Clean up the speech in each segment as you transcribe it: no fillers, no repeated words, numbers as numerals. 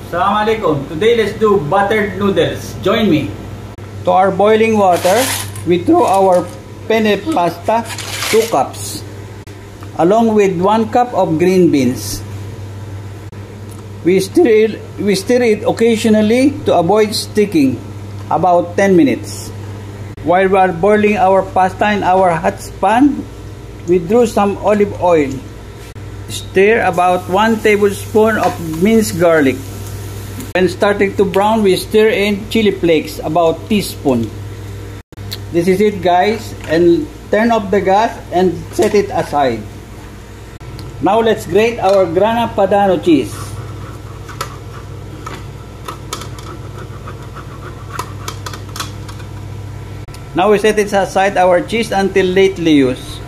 Assalamualaikum. Today let's do buttered noodles. Join me. To our boiling water, we throw our penne pasta 2 cups along with 1 cup of green beans. We stir it occasionally to avoid sticking, about 10 minutes. While we are boiling our pasta in our hot pan, we throw some olive oil. Stir about 1 tablespoon of minced garlic. When starting to brown, we stir in chili flakes, about teaspoon. This is it, guys, and turn off the gas and set it aside. Now let's grate our Grana Padano cheese. Now we set it aside our cheese until lately used.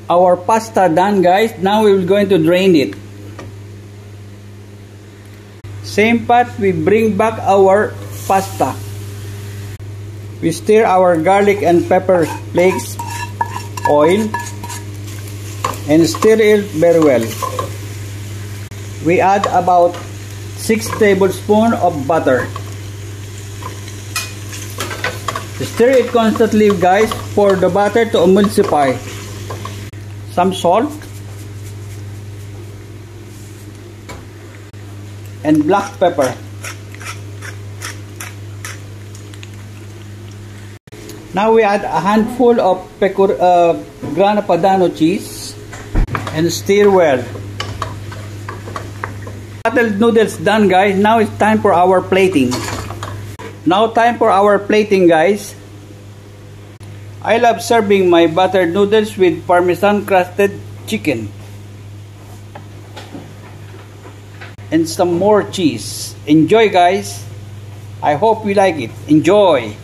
Our pasta done, guys. Now we will going to drain it. Same pot, we bring back our pasta. We stir our garlic and pepper flakes, oil, and stir it very well. We add about 6 tablespoons of butter. Stir it constantly, guys, for the butter to emulsify. Some salt and black pepper. Now we add a handful of Grana Padano cheese and stir well. Buttered noodles done, guys. Now it's time for our plating. Guys. I love serving my buttered noodles with Parmesan crusted chicken and some more cheese. Enjoy, guys. I hope you like it. Enjoy.